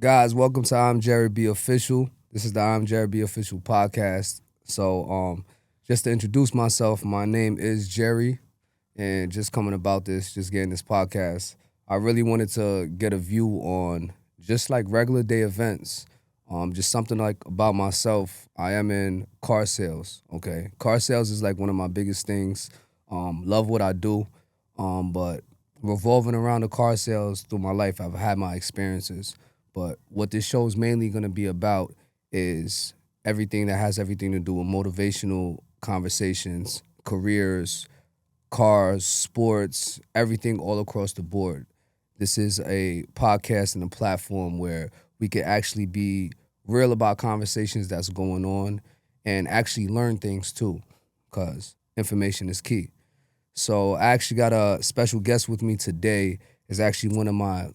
Guys, welcome to I'm Jerry B Official. This is the I'm Jerry B Official Podcast. So, just to introduce myself, my name is Jerry, and just coming about this, just getting this podcast, I really wanted to get a view on just like regular day events. Just something like about myself. I am in car sales. Okay, car sales is like one of my biggest things. Love what I do, but revolving around the car sales through my life, I've had my experiences. But what this show is mainly going to be about is everything that has everything to do with motivational conversations, careers, cars, sports, everything all across the board. This is a podcast and a platform where we can actually be real about conversations that's going on and actually learn things too, because information is key. So I actually got a special guest with me today. Is actually one of my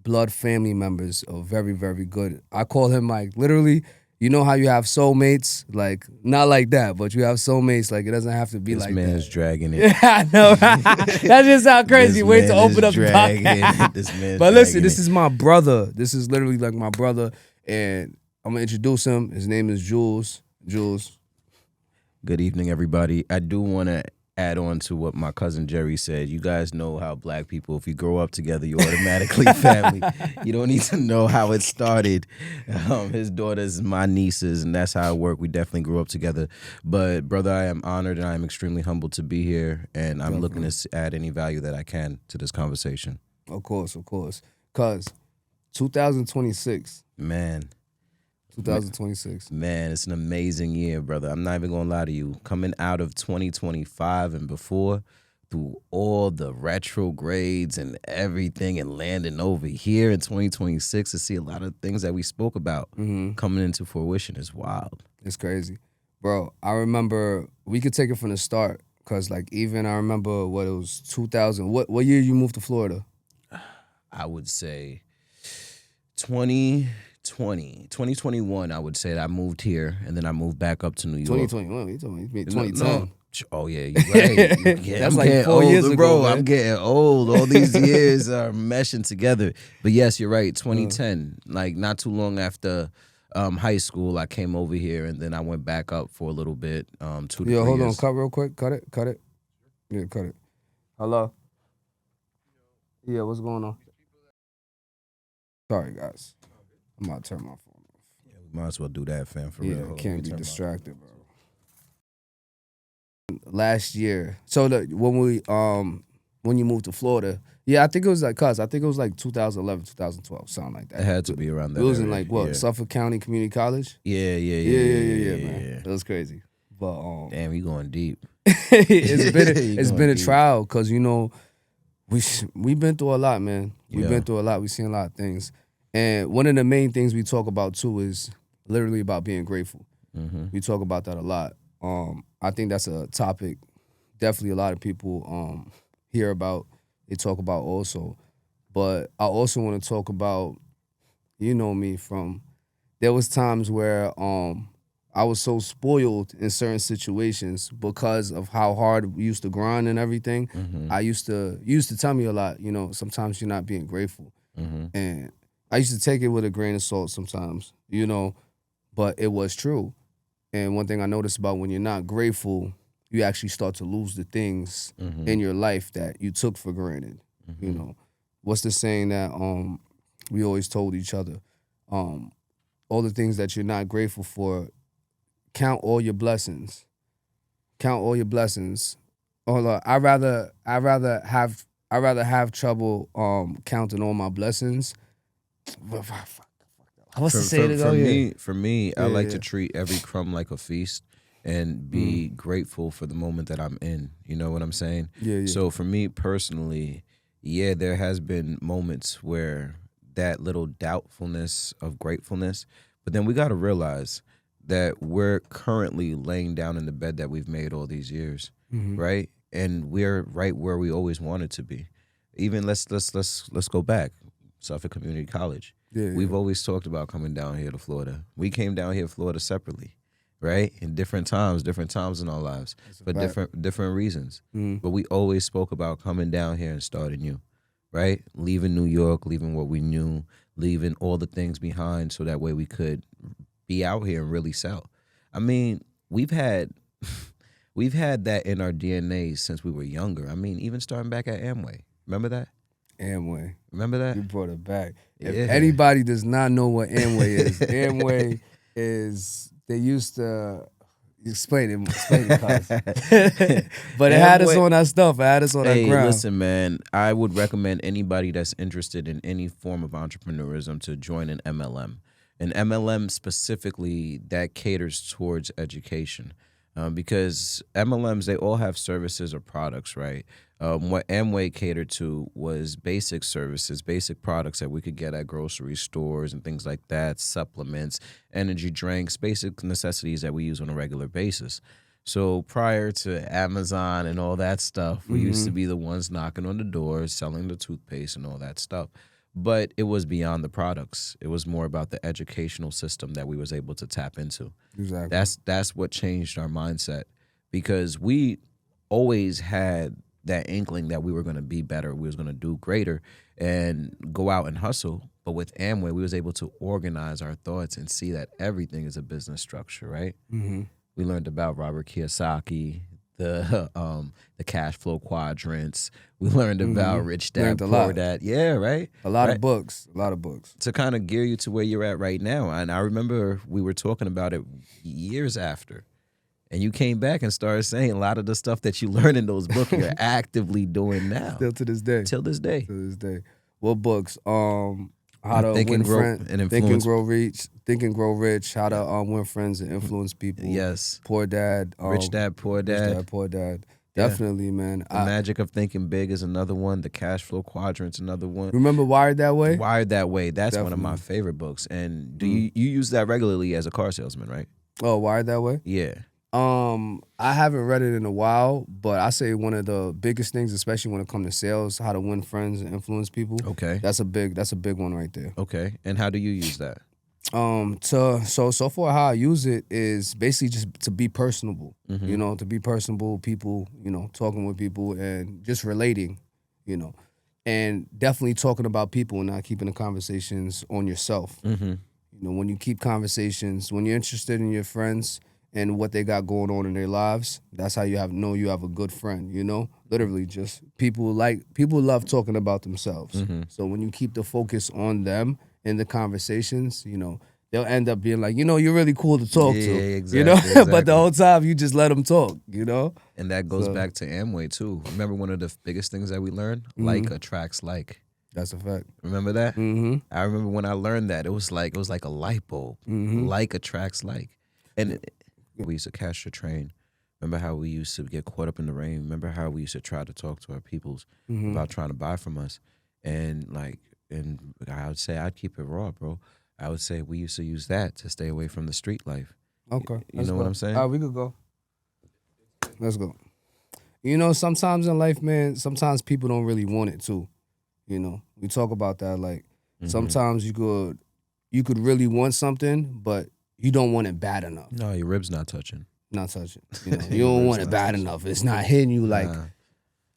blood family members, are very, very good. I call him like literally, you know how you have soulmates? Like, not like that, but you have soulmates. Like, it doesn't have to be This like man's that. dragging it. Yeah, I know. That just sound crazy. This Wait to man open is up the dragging podcast. it. This man's But listen, dragging this it. is my brother. This is literally like my brother. And I'm going to introduce him. His name is Jules. Jules. Good evening, everybody. I do want to add on to what my cousin Jerry said. You guys know how black people, if you grow up together, you're automatically family. You don't need to know how it started. His daughters, my nieces, and that's how it worked. We definitely grew up together. But, brother, I am honored and I am extremely humbled to be here, and I'm looking to add any value that I can to this conversation. Of course. Because 2026. Man. 2026. Man, it's an amazing year, brother. I'm not even going to lie to you. Coming out of 2025 and before, through all the retrogrades and everything and landing over here in 2026 to see a lot of things that we spoke about coming into fruition is wild. It's crazy. Bro, I remember, we could take it from the start, because like even I remember what it was, 2000. What year you moved to Florida? I would say 2021, I would say that I moved here and then I moved back up to New York. 2021. You told me 2010. No. Oh, yeah, you're right. Yeah, That's I'm like getting 4 older, years ago, bro. man. I'm getting old. All these years are meshing together. But yes, you're right. 2010, like not too long after high school, I came over here and then I went back up for a little bit. 2 to 3 Yo, hold on. years. Cut real quick. Cut it. Yeah, cut it. Hello? Yeah, what's going on? Sorry, guys. I'm about to turn my phone off. Yeah, we might as well do that, fam, for Yeah, real. Hold on, can't let me be turn my- distracted, bro. Last year, so when you moved to Florida, yeah, I think it was like 2011, 2012, something like that. It had to be around that It was in area, like what, yeah. Suffolk County Community College? Yeah, Yeah, man. It was crazy. But Damn, you going deep. it's been a deep. trial, because you know we've been through a lot, man. We've Yeah. been through a lot. We've seen a lot of things, and one of the main things we talk about too is literally about being grateful. We talk about that a lot. I think that's a topic definitely a lot of people hear about. They talk about also, but I also want to talk about, you know me, from there was times where I was so spoiled in certain situations because of how hard we used to grind and everything. I used to tell me a lot, you know, sometimes you're not being grateful. And I used to take it with a grain of salt sometimes, you know, but it was true. And one thing I noticed about when you're not grateful, you actually start to lose the things in your life that you took for granted. You know, what's the saying that we always told each other? All the things that you're not grateful for, count all your blessings. Count all your blessings. I'd rather have trouble counting all my blessings. What's the saying again? For me, I Yeah, like yeah. to treat every crumb like a feast and be grateful for the moment that I'm in. You know what I'm saying? Yeah. So for me personally, yeah, there has been moments where that little doubtfulness of gratefulness, but then we got to realize that we're currently laying down in the bed that we've made all these years, right? And we're right where we always wanted to be. Even let's go back, Suffolk Community College. Yeah, We've always talked about coming down here to Florida. We came down here to Florida separately, right? In different times in our lives for fact. different reasons. But we always spoke about coming down here and starting new. right? Leaving New York, leaving what we knew, leaving all the things behind so that way we could be out here and really sell. I mean, we've had we've had that in our DNA since we were younger. I mean, even starting back at Amway. Remember that? Amway. Remember that? You brought it back. If Yeah. anybody does not know what Amway is, Amway is, they used to explain it, cuz. But it had us Amway- on our stuff. It had us on our Hey, ground. listen, man. I would recommend anybody that's interested in any form of entrepreneurism to join an MLM. An MLM specifically that caters towards education. Because MLMs, they all have services or products, right? What Amway catered to was basic services, basic products that we could get at grocery stores and things like that, supplements, energy drinks, basic necessities that we use on a regular basis. So prior to Amazon and all that stuff, we used to be the ones knocking on the doors, selling the toothpaste and all that stuff. But it was beyond the products. It was more about the educational system that we was able to tap into. Exactly. That's what changed our mindset, because we always had that inkling that we were going to be better, we was going to do greater and go out and hustle. But with Amway, we was able to organize our thoughts and see that everything is a business structure, right? Mm-hmm. We learned about Robert Kiyosaki, the cash flow quadrants. We learned about Rich Dad, Learned a Poor lot. Dad. Yeah, right? A lot Right. of books. A lot of books. To kind of gear you to where you're at right now. And I remember we were talking about it years after. And you came back and started saying a lot of the stuff that you learned in those books you're actively doing now. Still to this day. Till this day. To this day. What books? How to Think and win Grow friends. and Think and Influence. Grow Rich. Think and Grow Rich. How to win friends and influence people. Yes. Poor Dad. Rich Dad, Poor Rich Dad. Dad, Poor Dad. Yeah. Definitely, man. The Magic of Thinking Big is another one. The Cash Flow Quadrant's another one. Remember Wired That Way? Wired That Way. That's one of my Definitely. favorite books. And do you use that regularly as a car salesman, right? Oh, Wired That Way? Yeah. I haven't read it in a while, but I say one of the biggest things, especially when it comes to sales, how to win friends and influence people. Okay. That's a big one right there. Okay. And how do you use that? So far how I use it is basically just to be personable. Mm-hmm. You know, to be personable, people, you know, talking with people and just relating, you know. And definitely talking about people and not keeping the conversations on yourself. Mm-hmm. You know, when you keep conversations, when you're interested in your friends and what they got going on in their lives, that's how you know you have a good friend, you know? Literally just people love talking about themselves. Mm-hmm. So when you keep the focus on them in the conversations, you know, they'll end up being like, you know, you're really cool to talk to. exactly, You know? But exactly. the whole time you just let them talk, you know? And that goes So- back to Amway too. Remember one of the biggest things that we learned? Like attracts like. That's a fact. Remember that? Mm-hmm. I remember when I learned that, it was like a light bulb. Like attracts like. And we used to catch the train. Remember how we used to get caught up in the rain? Remember how we used to try to talk to our peoples about trying to buy from us? And I would say, I'd keep it raw, bro. I would say we used to use that to stay away from the street life. Okay. You know what I'm saying? All right, we could go. Let's go. You know, sometimes in life, man, sometimes people don't really want it too. You know, we talk about that. Like sometimes you could really want something, but you don't want it bad enough. No, your ribs not touching. Not touching. You know, you don't want it bad enough. It's not hitting you like. Nah.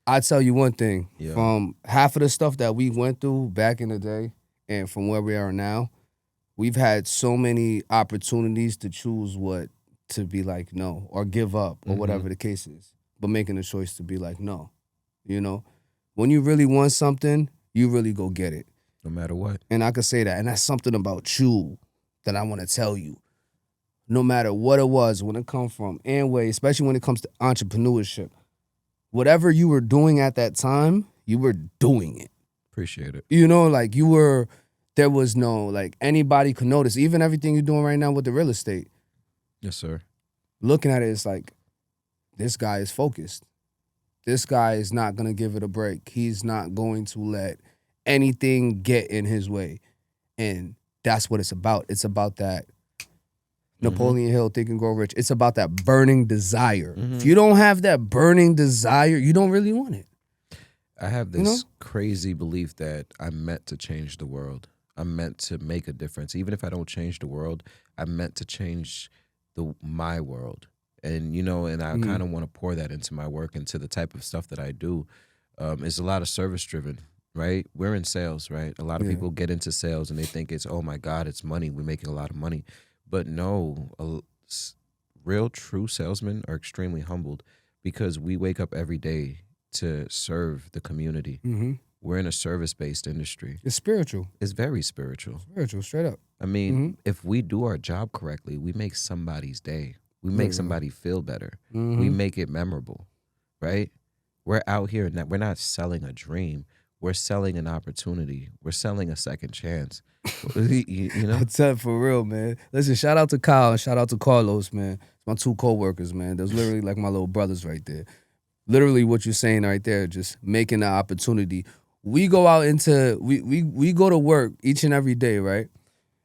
I tell you one thing. Yeah. From half of the stuff that we went through back in the day, and from where we are now, we've had so many opportunities to choose what to be like no or give up or whatever the case is, but making a choice to be like no. You know, when you really want something, you really go get it. No matter what. And I could say that. And that's something about you that I want to tell you. No matter what it was, when it comes from Amway, especially when it comes to entrepreneurship, whatever you were doing at that time, you were doing it. Appreciate it. You know, like there was no, like anybody could notice. Even everything you're doing right now with the real estate, Yes, sir. looking at it, it's like, this guy is focused. This guy is not going to give it a break. He's not going to let anything get in his way. And that's what it's about. It's about that Napoleon Hill, Think and Grow Rich. It's about that burning desire. If you don't have that burning desire, you don't really want it. I have this You know? crazy belief that I'm meant to change the world. I'm meant to make a difference. Even if I don't change the world, I'm meant to change my world. And, you know, and I kind of want to pour that into my work, into the type of stuff that I do. It's a lot of service driven. right? We're in sales, right? A lot of Yeah. people get into sales and they think it's, oh my God, it's money. We're making a lot of money. But no, real true salesmen are extremely humbled because we wake up every day to serve the community. Mm-hmm. We're in a service-based industry. It's spiritual. It's very spiritual. Spiritual, straight up. I mean, if we do our job correctly, we make somebody's day. We make somebody feel better. Mm-hmm. We make it memorable, right? We're out here and we're not selling a dream. We're selling an opportunity. We're selling a second chance. you know? That's it, for real, man. Listen, shout out to Kyle and shout out to Carlos, man. It's my two co-workers, man. Those literally like my little brothers right there. Literally what you're saying right there, just making the opportunity. We go out into, we go to work each and every day, right?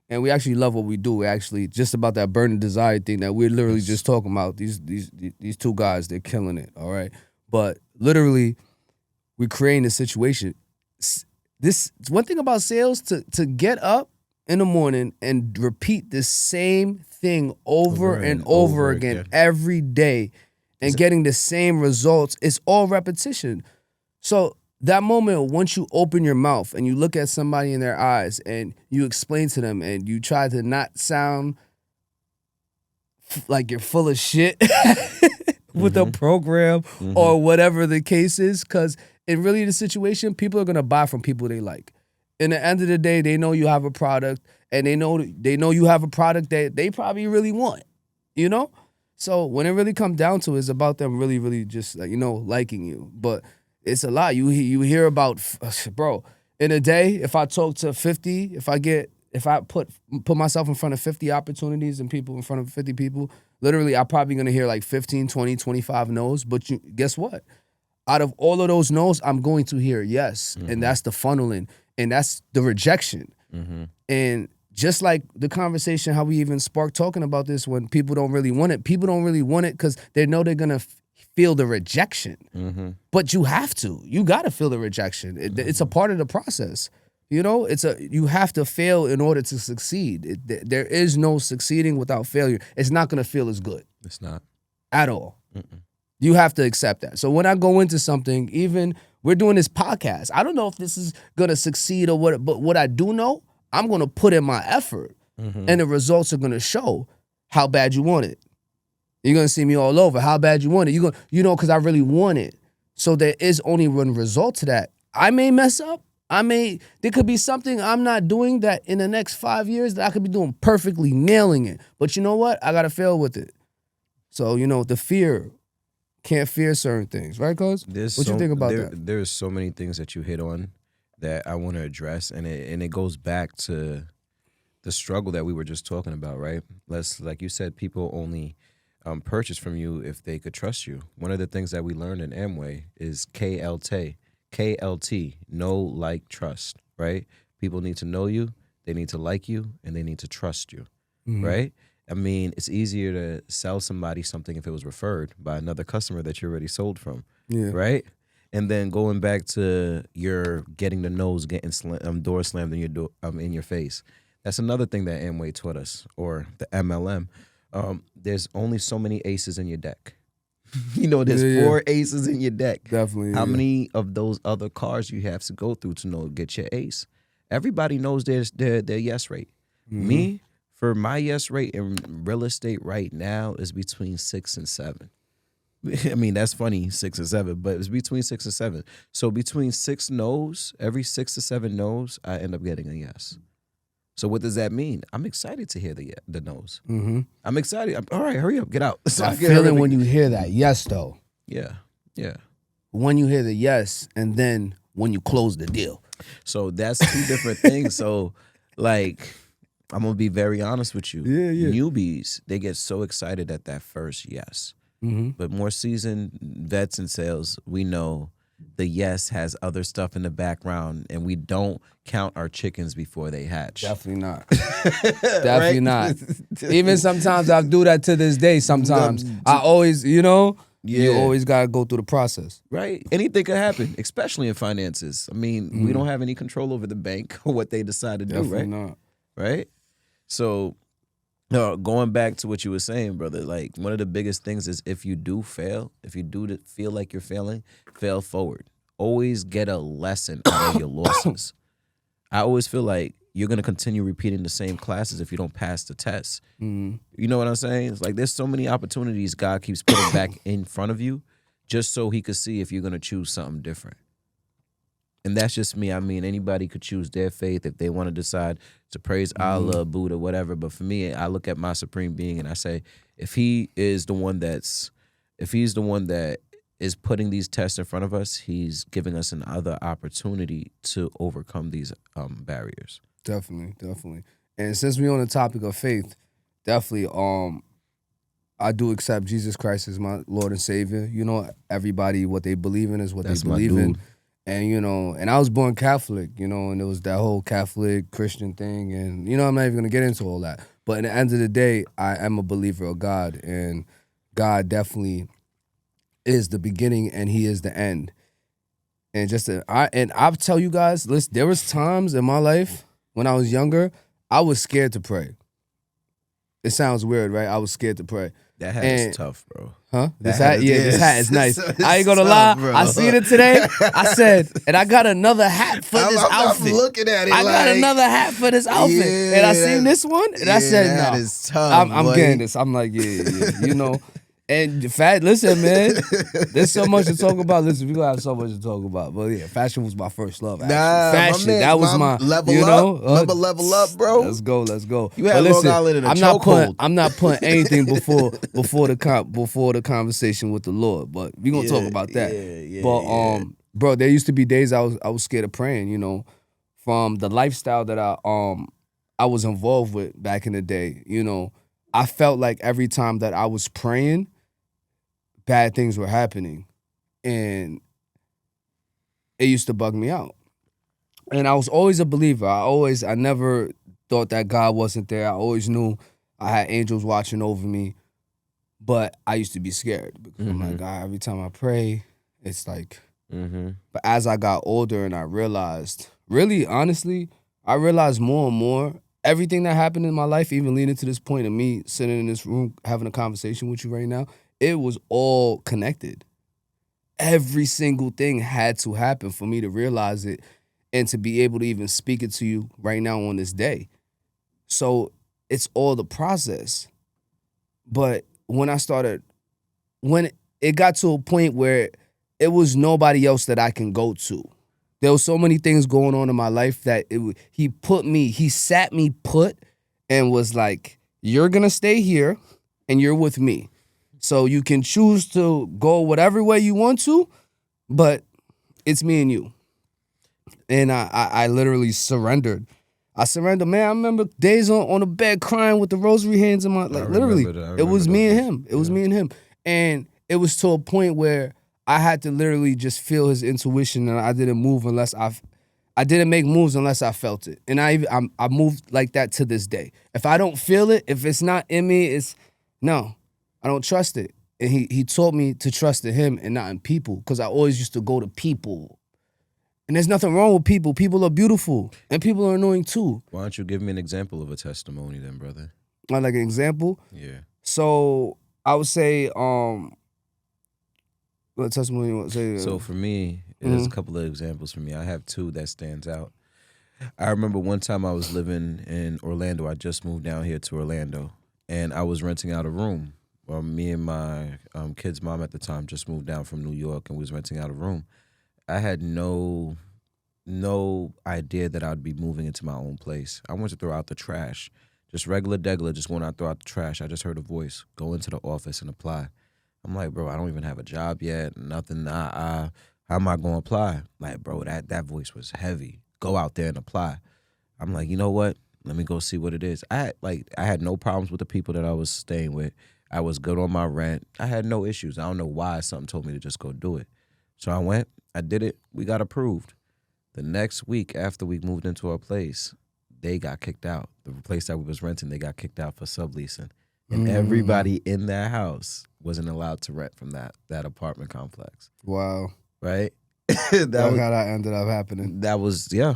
And we actually love what we do. We're actually just about that burning desire thing that we're literally just talking about. These two guys, they're killing it, all right? But literally, we're creating a situation. This one thing about sales, to get up in the morning and repeat the same thing over and over again every day and getting the same results, it's all repetition. So that moment, once you open your mouth and you look at somebody in their eyes and you explain to them and you try to not sound like you're full of shit with a program or whatever the case is, because in really the situation, people are going to buy from people they like. In the end of the day, they know you have a product and they know you have a product that they probably really want, you know? So when it really comes down to it, it's about them really, really just, like, you know, liking you. But it's a lot. You hear about, bro, in a day, if I talk to 50, if I put myself in front of 50 opportunities and people in front of 50 people, literally I'm probably going to hear like 15, 20, 25 no's. But guess what? Out of all of those no's, I'm going to hear yes. And that's the funneling. And that's the rejection. And just like the conversation, how we even sparked talking about this, when people don't really want it because they know they're going to feel the rejection. But you have to. You got to feel the rejection. It's a part of the process. You know, you have to fail in order to succeed. There is no succeeding without failure. It's not going to feel as good. It's not. At all. You have to accept that. So when I go into something, even we're doing this podcast, I don't know if this is going to succeed or what, but what I do know, I'm going to put in my effort and the results are going to show how bad you want it. You're going to see me all over. How bad you want it. Because I really want it. So there is only one result to that. I may mess up. There could be something I'm not doing that in the next 5 years that I could be doing perfectly, nailing it. But you know what? I got to fail with it. So, the fear, can't fear certain things. Right, cuz? What you think about that? There's so many things that you hit on that I want to address. And it goes back to the struggle that we were just talking about, right? Like you said, people only purchase from you if they could trust you. One of the things that we learned in Amway is KLT, know, like, trust, right? People need to know you, they need to like you, and they need to trust you, right? I mean, it's easier to sell somebody something if it was referred by another customer that you already sold from, right? And then going back to your getting the nose, getting door slammed in your face. That's another thing that Amway taught us, or the MLM. There's only so many aces in your deck. There's 4 aces in your deck. Definitely. How many of those other cards you have to go through to get your ace? Everybody knows their yes rate. Me, for my yes rate in real estate right now is between 6 and 7. I mean, that's funny, 6 and 7, but it's between 6 and 7. So between 6 no's, every 6 to 7 no's, I end up getting a yes. So what does that mean? I'm excited to hear the no's. I'm excited. All right, hurry up, get out. So I feel it when you hear that yes, though. Yeah. When you hear the yes, and then when you close the deal. So that's 2 different things. So, like, I'm going to be very honest with you. Yeah. Newbies, they get so excited at that first yes. But more seasoned vets in sales, we know the yes has other stuff in the background, and we don't count our chickens before they hatch. Definitely not. Definitely not. Even sometimes I do that to this day. Sometimes I always, you always got to go through the process. Right. Anything could happen, especially in finances. I mean, we don't have any control over the bank or what they decide to do, Definitely right? not. Right? So, going back to what you were saying, brother, like, one of the biggest things is if you do fail, if you do feel like you're failing, fail forward. always get a lesson out of your losses. I always feel like you're going to continue repeating the same classes if you don't pass the test. You know what I'm saying? It's like there's so many opportunities God keeps putting back in front of you just so he could see if you're going to choose something different. And that's just me. I mean, anybody could choose their faith if they want to decide to praise Allah, Buddha, whatever. But for me, I look at my supreme being and I say, if he's the one that is putting these tests in front of us, he's giving us another opportunity to overcome these barriers. Definitely. And since we're on the topic of faith, definitely, I do accept Jesus Christ as my Lord and Savior. You know, everybody, what they believe in is what That's they believe my in. dude. And, you know, and I was born Catholic, you know, and it was that whole Catholic Christian thing. And, you know, I'm not even going to get into all that. But at the end of the day, I am a believer of God. And God definitely is the beginning and he is the end. And I'll tell you guys, listen, there was times in my life when I was younger, I was scared to pray. It sounds weird, right? I was scared to pray. That hat is tough, bro. Huh? This hat is nice. I ain't gonna lie. Bro. I seen it today. I said, and I got another hat for this outfit. I'm looking at it. I got another hat for this outfit. And I seen this one, and I said, no. That is tough. I'm getting this. I'm like, yeah. You know. And listen, man, there's so much to talk about. Listen, we gonna have so much to talk about. But yeah, fashion was my first love. Actually. Fashion, that was my level you know, up, level up, bro. Let's go. You had Long Island in a chokehold. I'm not putting anything before the conversation with the Lord. But we gonna talk about that. But bro, there used to be days I was scared of praying. You know, from the lifestyle that I was involved with back in the day. You know, I felt like every time that I was praying, bad things were happening, and it used to bug me out. And I was always a believer. I never thought that God wasn't there. I always knew I had angels watching over me, but I used to be scared because I'm like, God, every time I pray, it's like. But as I got older and I realized, really, honestly, I realized more and more everything that happened in my life, even leading to this point of me sitting in this room having a conversation with you right now, it was all connected. Every single thing had to happen for me to realize it and to be able to even speak it to you right now on this day. So it's all the process. But when it got to a point where it was nobody else that I can go to. There was so many things going on in my life that he sat me put and was like, you're going to stay here and you're with me. So you can choose to go whatever way you want to, but it's me and you. And I literally surrendered. I surrendered, man. I remember days on the bed crying with the rosary hands in my, like literally, it was me and him. It was me and him. And it was to a point where I had to literally just feel his intuition, and I didn't move unless I didn't make moves unless I felt it. And I moved like that to this day. If I don't feel it, if it's not in me, no. I don't trust it. And he taught me to trust in him and not in people, because I always used to go to people. And there's nothing wrong with people. People are beautiful. And people are annoying too. Why don't you give me an example of a testimony then, brother? Like an example? Yeah. So I would say, what testimony you want to say? So for me, there's a couple of examples for me. I have two that stands out. I remember one time I was living in Orlando. I just moved down here to Orlando. And I was renting out a room. Well, me and my kid's mom at the time just moved down from New York, and we was renting out a room. I had no idea that I'd be moving into my own place. I went to throw out the trash. Just regular degular, just going out throw out the trash. I just heard a voice, go into the office and apply. I'm like, bro, I don't even have a job yet, nothing. How am I going to apply? Like, bro, that voice was heavy. Go out there and apply. I'm like, you know what? Let me go see what it is. I had no problems with the people that I was staying with. I was good on my rent. I had no issues. I don't know why something told me to just go do it. So I went, I did it, we got approved. The next week after we moved into our place, they got kicked out. The place that we was renting, they got kicked out for subleasing. And everybody in that house wasn't allowed to rent from that apartment complex. Wow. Right? That's how that ended up happening. That was, yeah.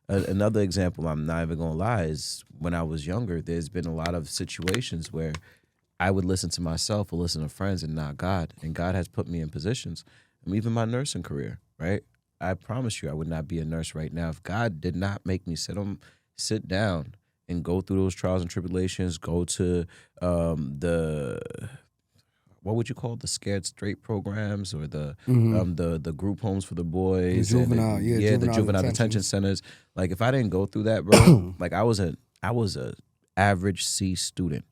Another example, I'm not even going to lie, is when I was younger, there's been a lot of situations where I would listen to myself or listen to friends and not God. And God has put me in positions. even my nursing career, right? I promise you I would not be a nurse right now if God did not make me sit down and go through those trials and tribulations, go to the what would you call it, the Scared Straight programs or the group homes for the boys, The juvenile, the juvenile detention detentions. centers. Like if I didn't go through that, bro, like I was a average C student.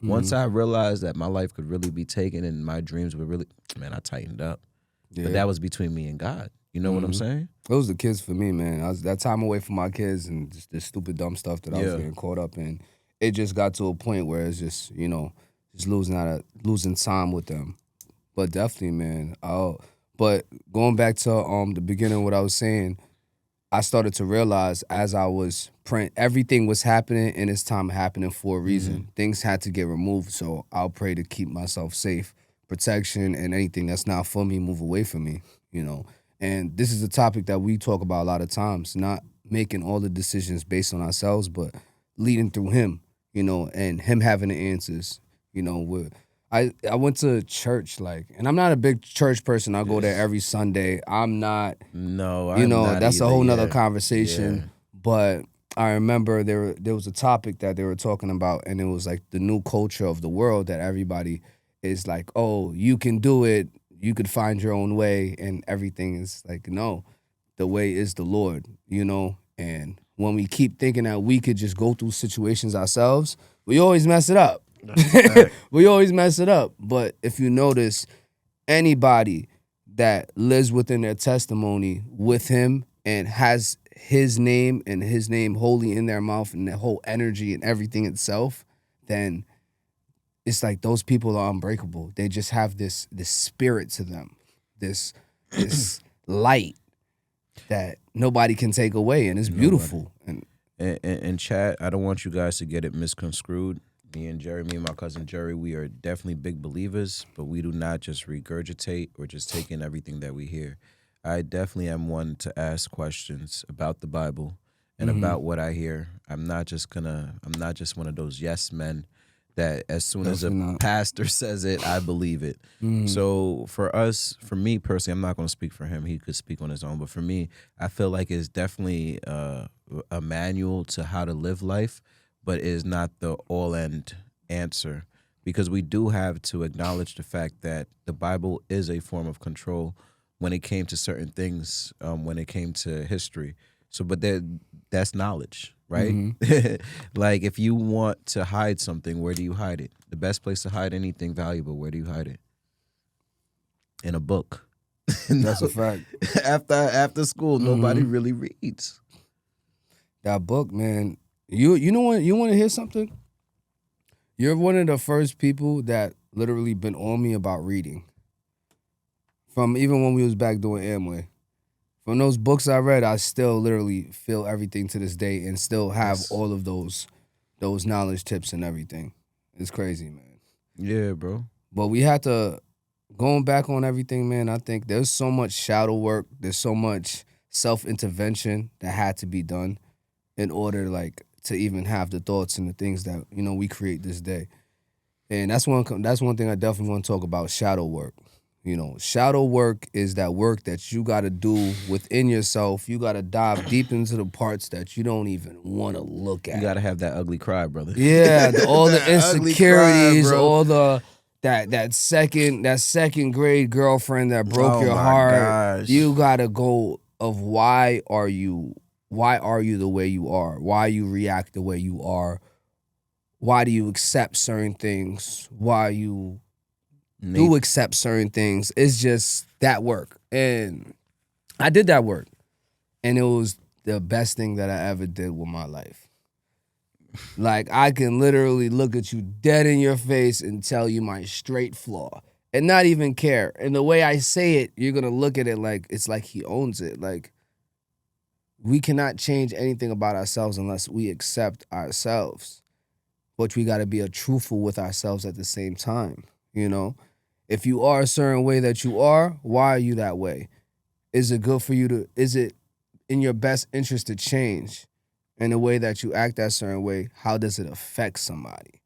Once I realized that my life could really be taken and my dreams would really, man, I tightened up. Yeah. But that was between me and God. You know what I'm saying? It was the kids for me, man. I was that time away from my kids and just this stupid, dumb stuff that I was getting caught up in. It just got to a point where it's just, just losing time with them. But definitely, man. But going back to the beginning of what I was saying, I started to realize as I was praying, everything was happening in its time happening for a reason. Things had to get removed, so I'll pray to keep myself safe. Protection and anything that's not for me, move away from me, And this is a topic that we talk about a lot of times, not making all the decisions based on ourselves, but leading through him, and him having the answers. I went to church, and I'm not a big church person. I go there every Sunday. I'm not. No, I'm not that's either, a whole nother conversation. Yeah. But I remember there was a topic that they were talking about, and it was like the new culture of the world that everybody is like, oh, you can do it. You could find your own way, and everything is like, no, the way is the Lord, And when we keep thinking that we could just go through situations ourselves, we always mess it up. We always mess it up. But if you notice, anybody that lives within their testimony with him and has his name and his name wholly in their mouth and their whole energy and everything itself, then it's like those people are unbreakable. They just have this spirit to them, this light that nobody can take away, and it's beautiful. And Chad, I don't want you guys to get it misconstrued. Me and my cousin Jerry, we are definitely big believers, but we do not just regurgitate or just take in everything that we hear. I definitely am one to ask questions about the Bible and about what I hear. I'm not just one of those yes men that as soon definitely as a pastor says it, I believe it. So for me personally, I'm not going to speak for him. He could speak on his own. But for me, I feel like it's definitely a manual to how to live life, but it is not the all-end answer, because we do have to acknowledge the fact that the Bible is a form of control when it came to certain things, when it came to history. So, but that's knowledge, right? Like if you want to hide something, where do you hide it? The best place to hide anything valuable, where do you hide it? In a book. That's a fact. After school, nobody really reads. That book, man. You know what? You want to hear something? You're one of the first people that literally been on me about reading. From even when we was back doing Amway. From those books I read, I still literally feel everything to this day and still have all of those knowledge tips and everything. It's crazy, man. Yeah, bro. But we had to, going back on everything, man, I think there's so much shadow work. There's so much self-intervention that had to be done in order, to even have the thoughts and the things that, we create this day. And that's one thing I definitely want to talk about, shadow work. Shadow work is that work that you got to do within yourself. You got to dive deep into the parts that you don't even want to look at. You got to have that ugly cry, brother. Yeah, all the insecurities, cry, all the that second grade girlfriend that broke your heart. Gosh. You got to go of why are you the way you are? Why you react the way you are? Why do you accept certain things? Why you do accept certain things? It's just that work. And I did that work. And it was the best thing that I ever did with my life. I can literally look at you dead in your face and tell you my straight flaw and not even care. And the way I say it, you're going to look at it it's like he owns it. We cannot change anything about ourselves unless we accept ourselves. But we got to be truthful with ourselves at the same time, If you are a certain way that you are, why are you that way? Is it good for you is it in your best interest to change? And the way that you act that certain way, how does it affect somebody?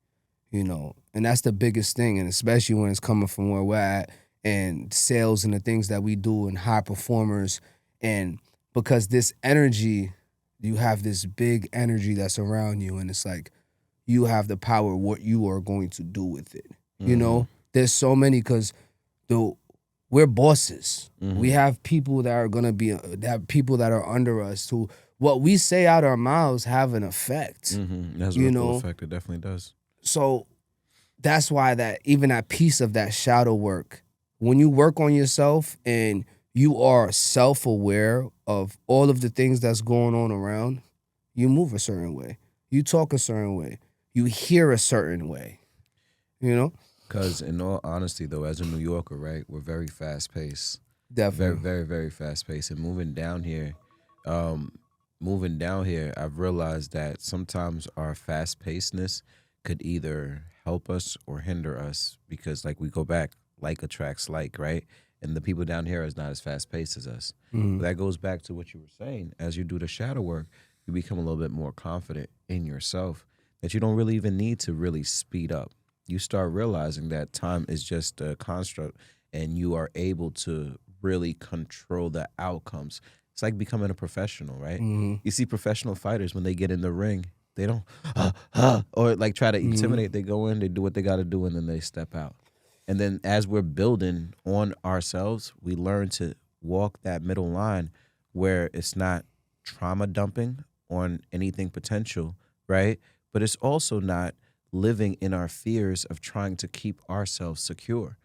And that's the biggest thing, and especially when it's coming from where we're at and sales and the things that we do and high performers. And because this energy, you have this big energy that's around you, and it's like you have the power what you are going to do with it. You know, there's so many, because we're bosses. We have people that are gonna be that people that are under us who what we say out our mouths have an effect. It has a ripple effect. It definitely does. So that's why that even that piece of that shadow work, when you work on yourself and you are self-aware of all of the things that's going on around, you move a certain way. You talk a certain way. You hear a certain way. You know? Because in all honesty, though, as a New Yorker, right, we're very fast-paced. Definitely. Very, very, very fast-paced. And moving down here, I've realized that sometimes our fast-pacedness could either help us or hinder us, because, like, we go back, like attracts like, right? And the people down here is not as fast-paced as us. But that goes back to what you were saying. As you do the shadow work, you become a little bit more confident in yourself, that you don't really even need to really speed up. You start realizing that time is just a construct, and you are able to really control the outcomes. It's like becoming a professional, right? You see professional fighters, when they get in the ring, they don't, or like try to intimidate. They go in, they do what they got to do, and then they step out. And then as we're building on ourselves, we learn to walk that middle line where it's not trauma dumping on anything potential, right? But it's also not living in our fears of trying to keep ourselves secure.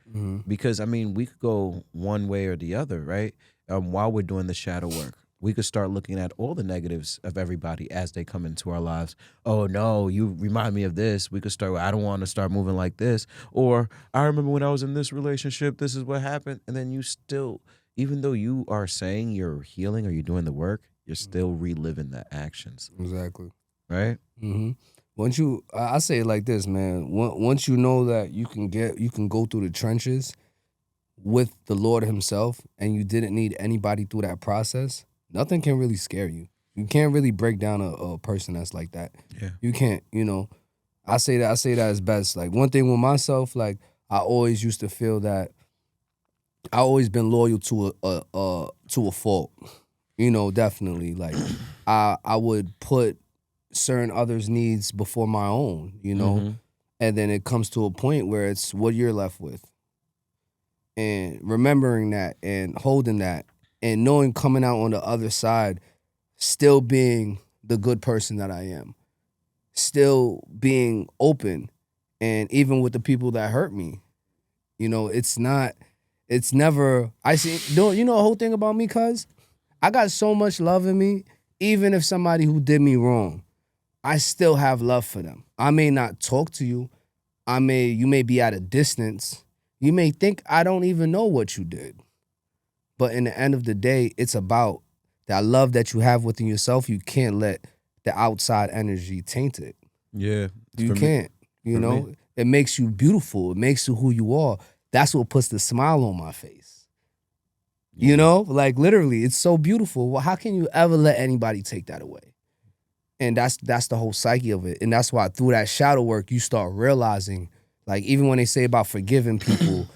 Because, I mean, we could go one way or the other, right? While we're doing the shadow work, we could start looking at all the negatives of everybody as they come into our lives. Oh, no, you remind me of this. We could start, I don't want to start moving like this. Or I remember when I was in this relationship, this is what happened. And then you still, even though you are saying you're healing or you're doing the work, you're still reliving the actions. Exactly. Right? Once I say it like this, man. Once you know that you can go through the trenches with the Lord Himself, and you didn't need anybody through that process, nothing can really scare you. You can't really break down a person that's like that. Yeah. You can't. You know, I say that as best. Like, one thing with myself, like, I always used to feel that I always been loyal to a fault. You know, definitely. Like, I would put certain others' needs before my own, you know? And then it comes to a point where it's what you're left with. And remembering that and holding that and knowing, coming out on the other side, still being the good person that I am. Still being open. And even with the people that hurt me, you know, it's never, you know the whole thing about me, cuz? I got so much love in me, even if somebody who did me wrong, I still have love for them. I may not talk to you. You may be at a distance. You may think I don't even know what you did. But in the end of the day, it's about that love that you have within yourself. You can't let the outside energy taint it. Yeah. You can't. You know? It makes you beautiful. It makes you who you are. That's what puts the smile on my face. Yeah. You know? Like, literally, it's so beautiful. Well, how can you ever let anybody take that away? And that's the whole psyche of it. And that's why through that shadow work, you start realizing, like, even when they say about forgiving people,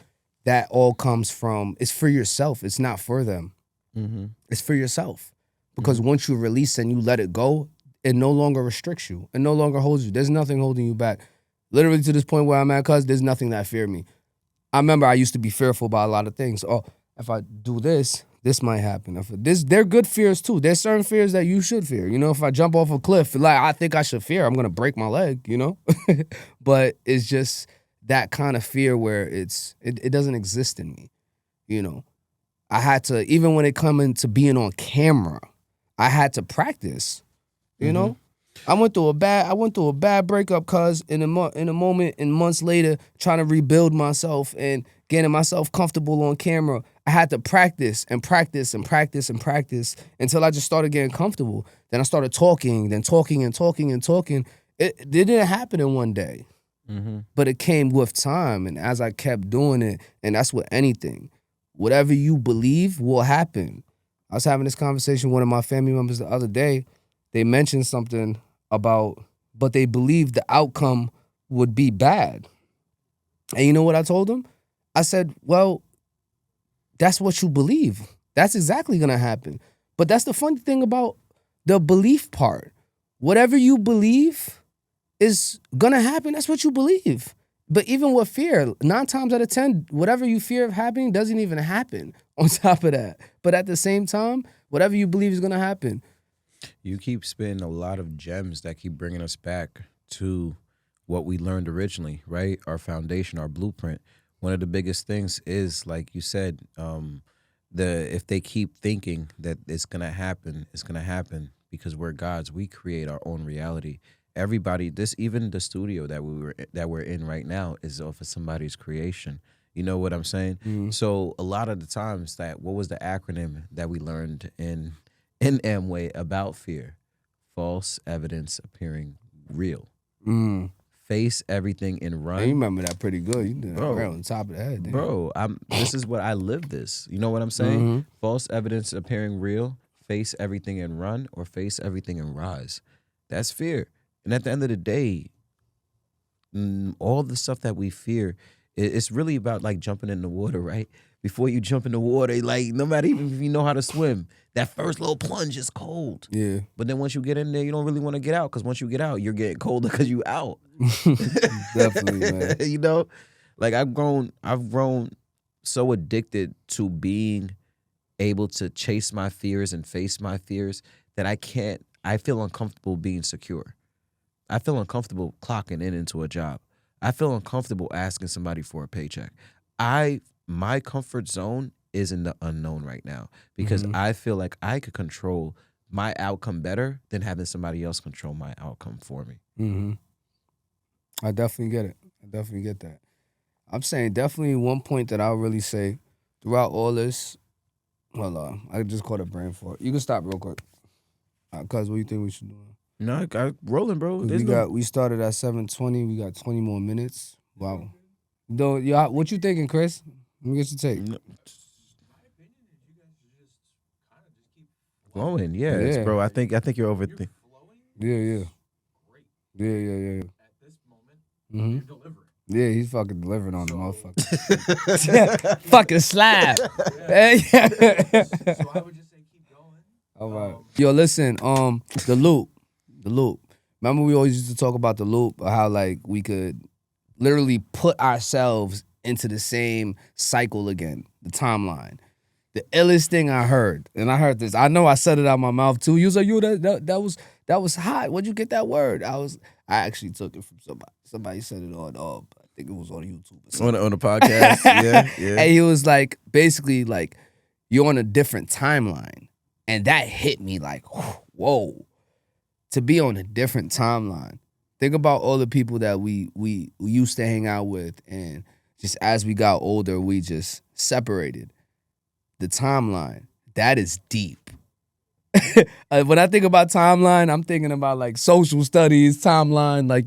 that all comes from, it's for yourself. It's not for them. It's for yourself. Because once you release and you let it go, it no longer restricts you. It no longer holds you. There's nothing holding you back. Literally to this point where I'm at, cuz there's nothing that fear me. I remember I used to be fearful about a lot of things. Oh, if I do this might happen. They're good fears too. There's certain fears that you should fear. You know, if I jump off a cliff, like, I think I should fear, I'm gonna break my leg, you know? But it's just that kind of fear where it doesn't exist in me. You know, I had to, even when it come into being on camera, I had to practice. You know? I went through a bad breakup, cuz in a moment and months later, trying to rebuild myself and getting myself comfortable on camera. I had to practice and practice and practice and practice until I just started getting comfortable. Then I started talking and talking. It didn't happen in one day, but it came with time. And as I kept doing it, and that's with anything, whatever you believe will happen. I was having this conversation with one of my family members the other day. They mentioned something about, but they believed the outcome would be bad. And you know what I told them? I said, well, that's what you believe. That's exactly gonna happen. But that's the funny thing about the belief part. Whatever you believe is gonna happen. That's what you believe. But even with fear, 9 times out of 10, whatever you fear of happening doesn't even happen on top of that. But at the same time, whatever you believe is gonna happen. You keep spitting a lot of gems that keep bringing us back to what we learned originally, right? Our foundation, our blueprint. One of the biggest things is, like you said, if they keep thinking that it's gonna happen, it's gonna happen because we're gods. We create our own reality. Everybody, even the studio that we're in right now is off of somebody's creation. You know what I'm saying? Mm-hmm. So a lot of the times what was the acronym that we learned in Amway about fear? False evidence appearing real. Mm. Face everything and run. Hey, you remember that pretty good. You did that Bro. right on top of the head. Damn. Bro, this is what I live this. You know what I'm saying? Mm-hmm. False evidence appearing real, face everything and run, or face everything and rise. That's fear. And at the end of the day, all the stuff that we fear, it's really about like jumping in the water, right? Before you jump in the water, like no matter even if you know how to swim, that first little plunge is cold. Yeah. But then once you get in there, you don't really want to get out because once you get out, you're getting colder because you out. Definitely, man. You know, like I've grown so addicted to being able to chase my fears and face my fears that I feel uncomfortable being secure. I feel uncomfortable clocking into a job. I feel uncomfortable asking somebody for a paycheck. My comfort zone is in the unknown right now because I feel like I could control my outcome better than having somebody else control my outcome for me. Mm-hmm. I definitely get it. I definitely get that. I'm saying definitely one point that I'll really say throughout all this, I just caught a brain fart. You can stop real quick. Cuz, what do you think we should do? No, I rolling, bro. We started at 7:20. We got 20 more minutes. Wow. What you thinking, Chris? Let me get your take. No. Flowing, yeah. Bro. I think you're overthinking. Yeah. Yeah. At this moment, you're delivering. Yeah, he's fucking delivering on the motherfucker. Fucking slap. Yeah. So I would just say keep going. All right. Yo, listen, the loop. Remember we always used to talk about the loop, how like we could literally put ourselves into the same cycle again, the timeline. The illest thing I heard, and I heard this, I know I said it out my mouth too. You was like, yo, that was hot. Where'd you get that word? I actually took it from somebody. Somebody said it on, I think it was on YouTube. On the podcast, yeah. And he was like, basically like, you're on a different timeline. And that hit me like, whoa. To be on a different timeline. Think about all the people that we used to hang out with, and just as we got older, we just separated. The timeline, that is deep. When I think about timeline, I'm thinking about like social studies, timeline, like,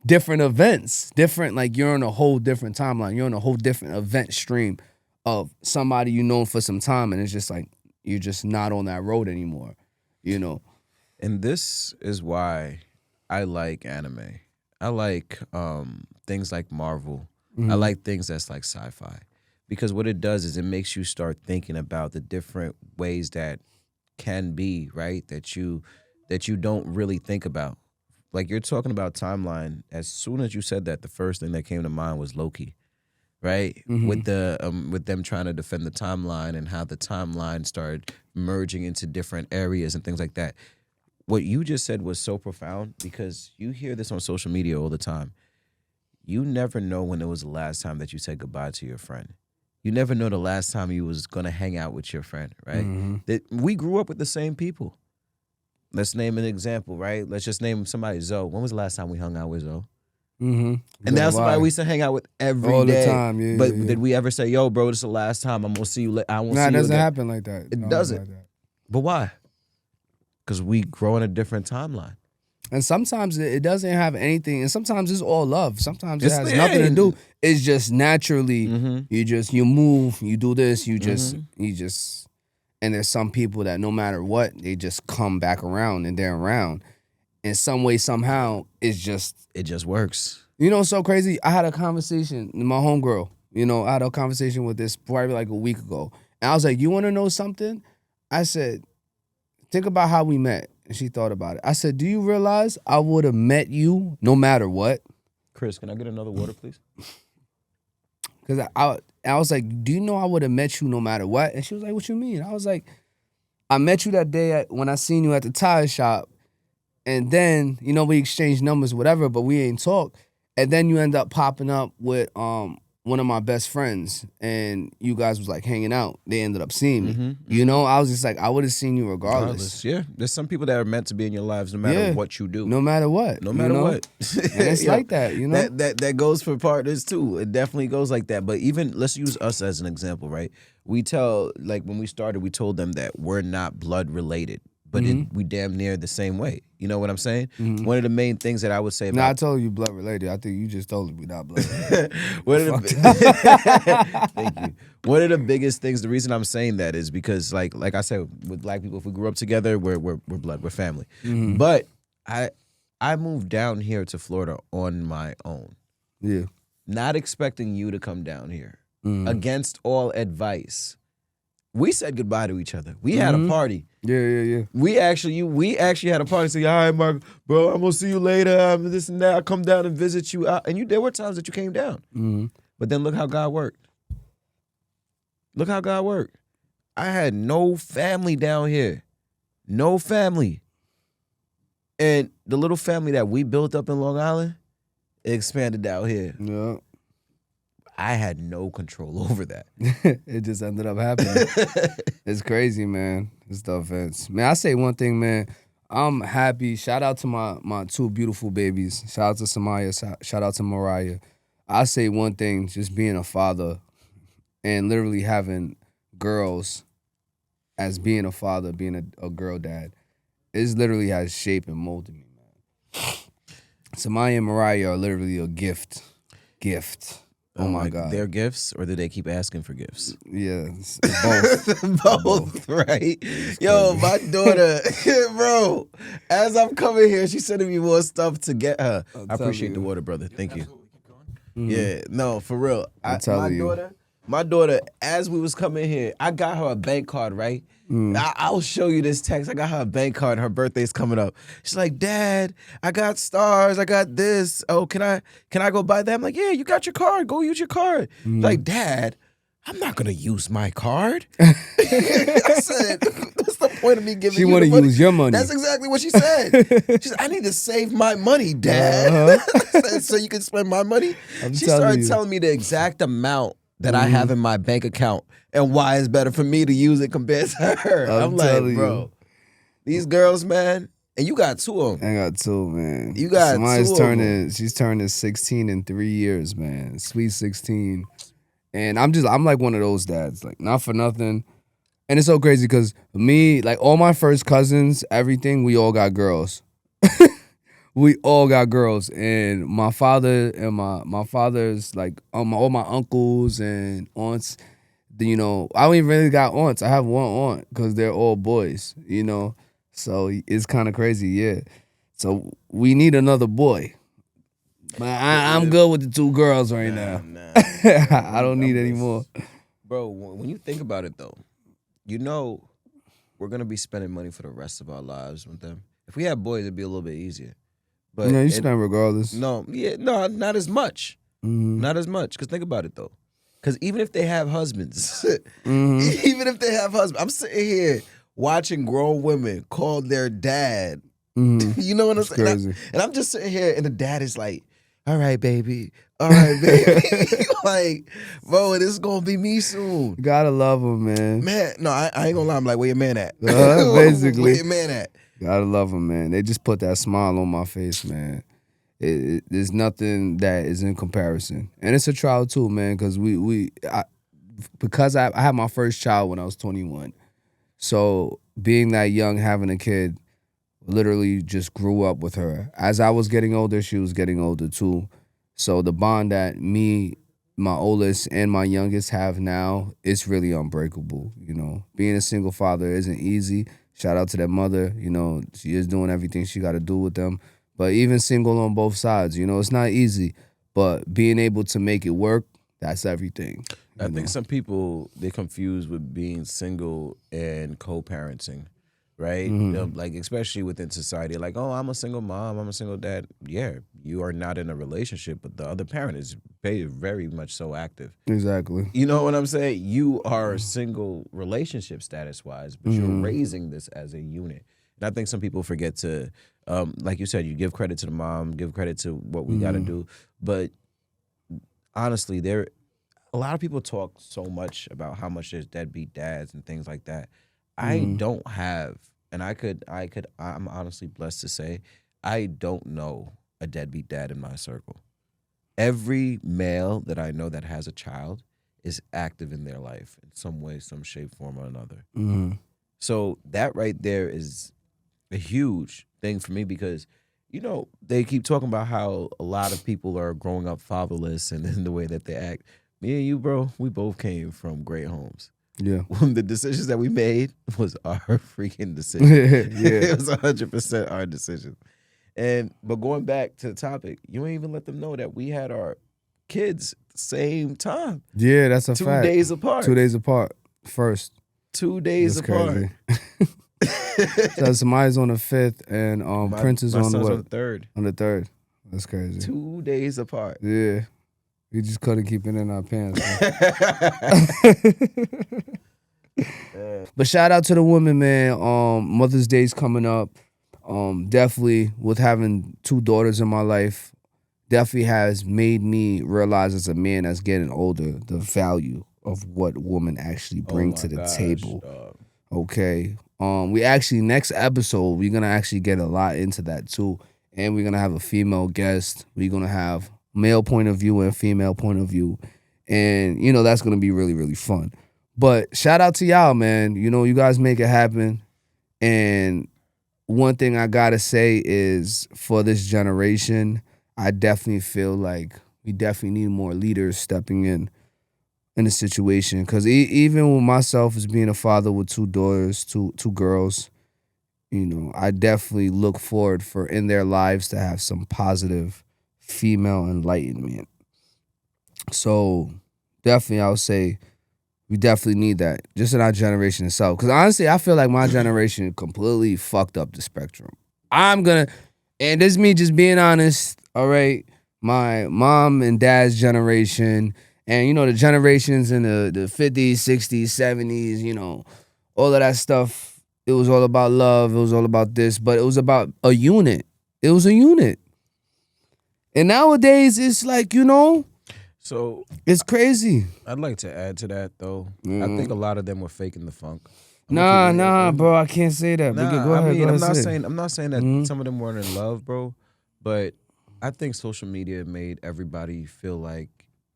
different events, like you're on a whole different timeline. You're on a whole different event stream of somebody you known for some time, and it's just like, you're just not on that road anymore, And this is why I like anime. I like things like Marvel. Mm-hmm. I like things that's like sci-fi. Because what it does is it makes you start thinking about the different ways that can be, right? That you don't really think about. Like you're talking about timeline. As soon as you said that, the first thing that came to mind was Loki, right? Mm-hmm. With them trying to defend the timeline and how the timeline started merging into different areas and things like that. What you just said was so profound because you hear this on social media all the time. You never know when it was the last time that you said goodbye to your friend. You never know the last time you was going to hang out with your friend, right? Mm-hmm. We grew up with the same people. Let's name an example, right? Let's just name somebody, Zoe. When was the last time we hung out with Zoe? Mm-hmm. And that's somebody we used to hang out with every all day. the time. Yeah, but yeah. Did we ever say, yo, bro, this is the last time. I'm going to see you later. I won't see you Nah, it doesn't again. happen like that. It No, doesn't. like that. But why? Because we grow in a different timeline. And sometimes it doesn't have anything, and sometimes it's all love. Sometimes it It's has the nothing to end. do. It's just naturally, Mm-hmm. you move, you do this, you just, Mm-hmm. and there's some people that no matter what, they just come back around and they're around. In some way, somehow, it just It just works. what's so crazy? I had a conversation with my homegirl. You know, I had a conversation with this probably like a week ago. And I was like, you want to know something? I said, think about how we met. And she thought about it. I said, do you realize I would have met you no matter what? Chris, can I get another water, please? Because I was like, do you know I would have met you no matter what? And she was like, what you mean? I was like, I met you that day when I seen you at the tire shop. And then, you know, we exchanged numbers, whatever, but we ain't talk. And then you end up popping up with one of my best friends, and you guys was like hanging out. They ended up seeing me. Mm-hmm. You know, I was just like, I would have seen you regardless. Yeah, there's some people that are meant to be in your lives no matter what you do. No matter what. No matter what. And it's like that, you know? That goes for partners too. It definitely goes like that. But even, let's use us as an example, right? We tell, like when we started, we told them that we're not blood related, but we damn near the same way. You know what I'm saying? Mm-hmm. One of the main things that I would say about... No, I told you blood related. I think you just told me not blood related. Thank you. One of the biggest things, the reason I'm saying that is because, like I said, with black people, if we grew up together, we're blood, we're family. Mm-hmm. But I moved down here to Florida on my own. Yeah. Not expecting you to come down here. Mm-hmm. Against all advice. We said goodbye to each other. We had a party. Yeah. We actually had a party. Say, all right, Mark, bro, I'm gonna see you later. This and that. I'll come down and visit you. And there were times that you came down. Mm-hmm. But then look how God worked. Look how God worked. I had no family down here. No family. And the little family that we built up in Long Island, it expanded out here. Yeah. I had no control over that. It just ended up happening. It's crazy, man. It's the events. Man, I say one thing, man. I'm happy. Shout out to my two beautiful babies. Shout out to Samaya. Shout out to Mariah. I say one thing, just being a father and literally having girls as being a father, being a girl dad, it literally has shaped and molded me, man. Samaya and Mariah are literally a gift. Oh my God. Their gifts, or did they keep asking for gifts? Yeah, both. Both, right? Yo, my daughter, bro, as I'm coming here, she's sending me more stuff to get her. I appreciate the water, brother. Thank you. Mm-hmm. Yeah, no, for real. My daughter, as we was coming here, I got her a bank card, right? I'll show you this text. I got her a bank card. Her birthday's coming up. She's like, Dad, I got stars. I got this. Oh, can I go buy that? I'm like, yeah, you got your card. Go use your card. Like, Dad, I'm not gonna use my card. I said, what's the point of me giving you the money? She want to use your money. That's exactly what she said. She said, I need to save my money, Dad. I said, so you can spend my money? She started telling me the exact amount that I have in my bank account and why it's better for me to use it compared to her. I'm like, bro, these girls, man, and you got two of them. I got two, man. You got two. She's turning 16 in 3 years, man. Sweet 16. And I'm like one of those dads, like not for nothing. And it's so crazy because me, like all my first cousins, everything, we all got girls. We all got girls, and my father and my father's like all my uncles and aunts. You know, I don't even really got aunts. I have one aunt because they're all boys. You know, so it's kind of crazy, yeah. So we need another boy, but I'm good with the two girls right now. I don't need any more, bro. When you think about it, though, you know, we're gonna be spending money for the rest of our lives with them. If we had boys, it'd be a little bit easier. But you spend regardless. No, not as much. Mm-hmm. Not as much. Because think about it, though. Because even if they have husbands, I'm sitting here watching grown women call their dad. Mm-hmm. You know what I'm saying? Crazy. And I'm just sitting here, and the dad is like, all right, baby. All right, baby. Like, bro, this is going to be me soon. You gotta love him, man. Man, no, I ain't going to lie. I'm like, where your man at? Basically. Where your man at? Gotta love them, man. They just put that smile on my face, man. There's nothing that is in comparison, and it's a trial too, man. Because I had my first child when I was 21, so being that young, having a kid, literally just grew up with her. As I was getting older, she was getting older too. So the bond that me, my oldest, and my youngest have now, it's really unbreakable. You know, being a single father isn't easy. Shout out to that mother, you know, she is doing everything she got to do with them. But even single on both sides, you know, it's not easy. But being able to make it work, that's everything. I think some people, they confuse with being single and co-parenting, right? Like, especially within society, like, oh, I'm a single mom, I'm a single dad. Yeah, you are not in a relationship, but the other parent is very much so active. Exactly. You know what I'm saying? You are single relationship status-wise, but you're raising this as a unit. And I think some people forget to, like you said, you give credit to the mom, give credit to what we got to do. But honestly, a lot of people talk so much about how much there's deadbeat dads and things like that. I don't have, and I'm honestly blessed to say, I don't know a deadbeat dad in my circle. Every male that I know that has a child is active in their life in some way, some shape, form, or another. So that right there is a huge thing for me because, you know, they keep talking about how a lot of people are growing up fatherless and in the way that they act. Me and you, bro, we both came from great homes. Yeah. The decisions that we made was our freaking decision. It was 100% our decision. But going back to the topic, you ain't even let them know that we had our kids at the same time. Yeah, that's a 2 fact. days apart. 2 days apart. First. 2 days That's apart. crazy. So somebody's on the 5th and Prince is on the what? On the 3rd. On the 3rd. That's crazy. 2 days apart. Yeah. We just couldn't keep it in our pants. But shout out to the women, man. Mother's Day's coming up. Definitely with having 2 daughters in my life, definitely has made me realize as a man that's getting older the value of what women actually bring to the table. Dog. Okay. We actually next episode we're gonna actually get a lot into that too. And we're gonna have a female guest. We're gonna have male point of view and female point of view. And, you know, that's going to be really, really fun. But shout out to y'all, man. You know, you guys make it happen. And one thing I got to say is for this generation, I definitely feel like we definitely need more leaders stepping in the situation. Because even with myself as being a father with 2 daughters, two girls, you know, I definitely look forward for in their lives to have some positive female enlightenment. So definitely I would say we definitely need that just in our generation itself. Because honestly, I feel like my generation completely fucked up the spectrum. And this is me just being honest, all right? My mom and dad's generation and, you know, the generations in the 50s, 60s, 70s, you know, all of that stuff, it was all about love. It was all about this, but it was about a unit. It was a unit. And nowadays, it's like, you know, so it's crazy. I'd like to add to that, though. I think a lot of them were faking the funk. Nah, bro, I can't say that. Nah, Go ahead, I'm not saying that some of them weren't in love, bro. But I think social media made everybody feel like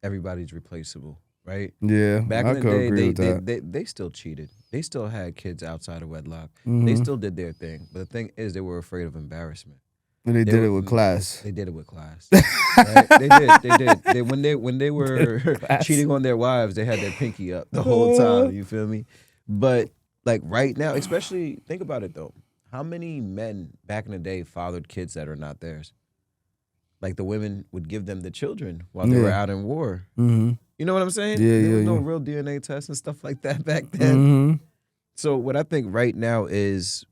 everybody's replaceable, right? Yeah, Back I in the could agree day, with they still cheated. They still had kids outside of wedlock. They still did their thing. But the thing is, they were afraid of embarrassment. And they did it with class. They did it with class. Right? They did. When they were cheating on their wives, they had their pinky up the whole time. You feel me? But like right now, especially think about it though. How many men back in the day fathered kids that are not theirs? Like the women would give them the children while they were out in war. Mm-hmm. You know what I'm saying? Yeah, there was no yeah. real DNA tests and stuff like that back then. Mm-hmm. So what I think right now is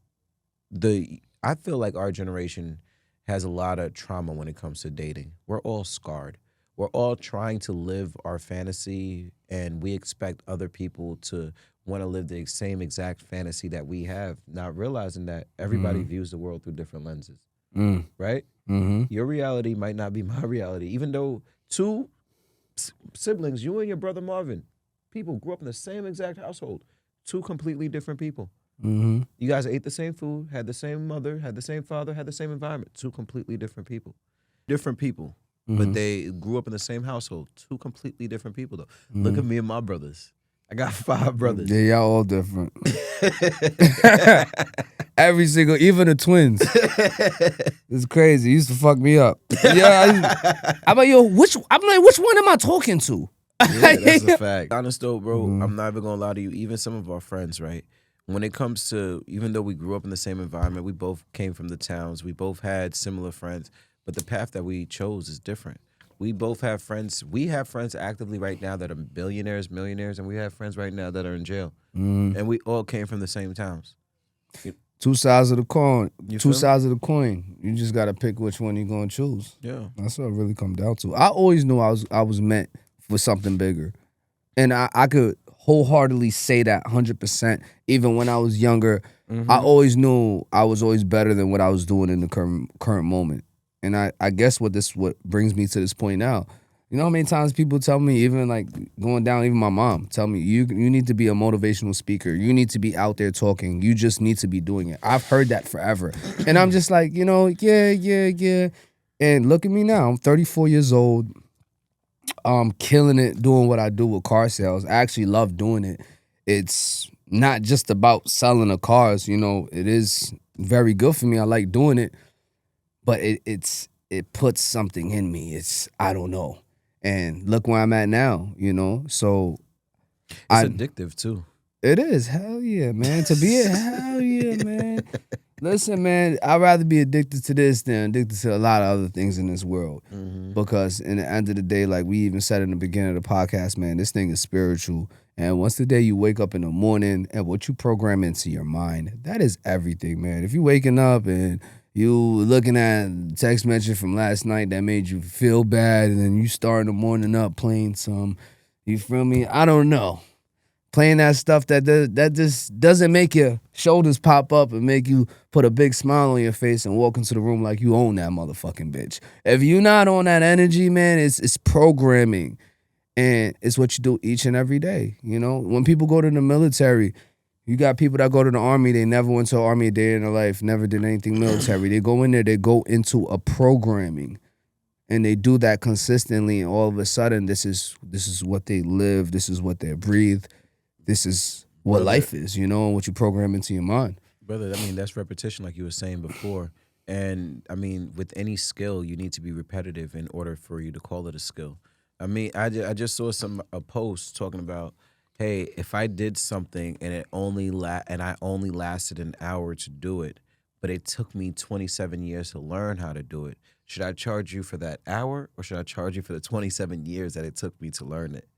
I feel like our generation has a lot of trauma when it comes to dating. We're all scarred. We're all trying to live our fantasy, and we expect other people to want to live the same exact fantasy that we have, not realizing that everybody views the world through different lenses, right? Mm-hmm. Your reality might not be my reality, even though 2 siblings, you and your brother Marvin, people grew up in the same exact household, 2 completely different people. Mm-hmm. You guys ate the same food, had the same mother, had the same father, had the same environment. 2 completely different people. Different people, but they grew up in the same household. 2 completely different people, though. Look at me and my brothers. I got 5 brothers. Yeah, y'all all different. Every single, even the twins. It's crazy. It used to fuck me up. Yeah, I'm like, which one am I talking to? Yeah, that's a fact. Honest though, bro, I'm not even gonna lie to you. Even some of our friends, right? When it comes to, even though we grew up in the same environment, we both came from the towns, we both had similar friends, but the path that we chose is different. We both have friends. We have friends actively right now that are billionaires, millionaires, and we have friends right now that are in jail. And we all came from the same towns. Two sides of the coin. You Two feel me? sides of the coin. You just gotta pick which one you're gonna choose. Yeah. That's what it really come down to. I always knew I was meant for something bigger. And I could wholeheartedly say that 100%. Even when I was younger, I always knew I was always better than what I was doing in the current moment. And I guess what brings me to this point now. You know how many times people tell me, even like going down, even my mom, tell me, you need to be a motivational speaker. You need to be out there talking. You just need to be doing it. I've heard that forever. And I'm just like, yeah. And look at me now. I'm 34 years old. I'm killing it doing what I do with car sales. I actually love doing it. It's not just about selling the cars. It is very good for me. I like doing it. But it puts something in me. I don't know. And look where I'm at now, So It's addictive too. It is. Hell yeah, man. To be hell yeah, man. Listen, man, I'd rather be addicted to this than addicted to a lot of other things in this world. Because in the end of the day, like we even said in the beginning of the podcast, man, this thing is spiritual. And once the day you wake up in the morning and what you program into your mind, that is everything, man. If you waking up and you looking at text message from last night that made you feel bad, and then you start in the morning up playing some, you feel me? I don't know. Playing that stuff that just doesn't make your shoulders pop up and make you put a big smile on your face and walk into the room like you own that motherfucking bitch. If you're not on that energy, man, it's programming. And it's what you do each and every day. When people go to the military, you got people that go to the army, they never went to the army a day in their life, never did anything military. They go in there, they go into a programming. And they do that consistently, and all of a sudden, this is what they live, this is what they breathe, this is what life is, what you program into your mind. Brother, that's repetition like you were saying before. And, with any skill, you need to be repetitive in order for you to call it a skill. I just saw a post talking about, hey, if I did something and I only lasted an hour to do it, but it took me 27 years to learn how to do it, should I charge you for that hour or should I charge you for the 27 years that it took me to learn it?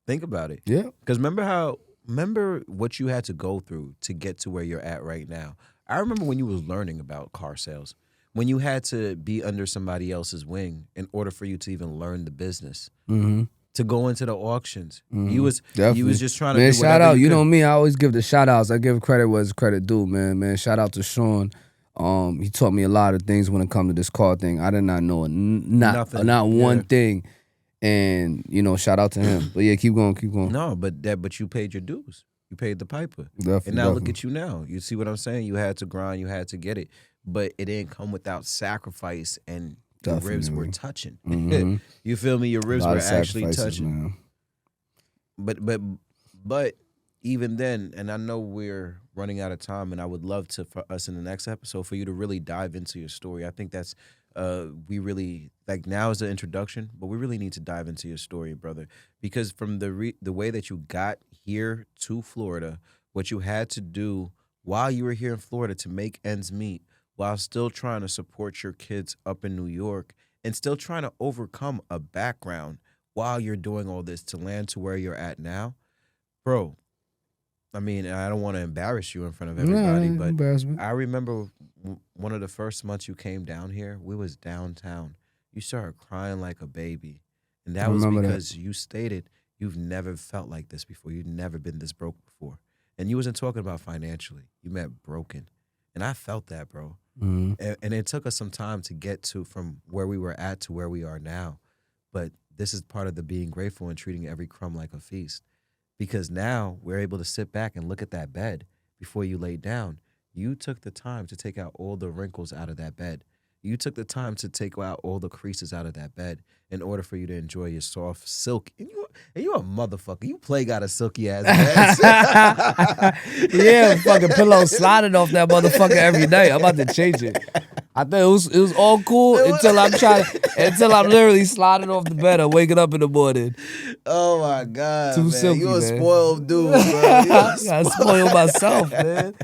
Think about it. Yeah. Because remember what you had to go through to get to where you're at right now. I remember when you was learning about car sales, when you had to be under somebody else's wing in order for you to even learn the business. To go into the auctions. You was just trying to do shout out. you know me, I always give the shout outs. I give credit where credit due, man. Man, shout out to Sean. He taught me a lot of things when it comes to this car thing. I did not know not one thing. And, shout out to him. But yeah, keep going. No, but you paid your dues. You paid the piper. Definitely, and now look at you now. You see what I'm saying? You had to grind, you had to get it. But it didn't come without sacrifice, and the ribs were touching. You feel me? Your ribs were actually touching. Man. But even then, and I know we're running out of time, and I would love for us in the next episode for you to really dive into your story. I think that's we really like now is the introduction, but we really need to dive into your story, brother, because from the way that you got here to Florida, what you had to do while you were here in Florida to make ends meet, while still trying to support your kids up in New York and still trying to overcome a background while you're doing all this to land to where you're at now. Bro, I don't want to embarrass you in front of everybody, but I remember one of the first months you came down here, we was downtown. You started crying like a baby. And that was because you stated you've never felt like this before. You've never been this broke before. And you wasn't talking about financially. You meant broken. And I felt that, bro. And it took us some time to get to from where we were at to where we are now. But this is part of the being grateful and treating every crumb like a feast. Because now we're able to sit back and look at that bed before you lay down. You took the time to take out all the wrinkles out of that bed. You took the time to take out all the creases out of that bed in order for you to enjoy your soft silk. And you a motherfucker. You got a silky ass bed. Yeah, fucking pillow sliding off that motherfucker every night. I'm about to change it. I think it was all cool until I'm literally sliding off the bed and waking up in the morning. Oh my God, Too man. silky, You a man. spoiled dude, bro. I spoil myself, man.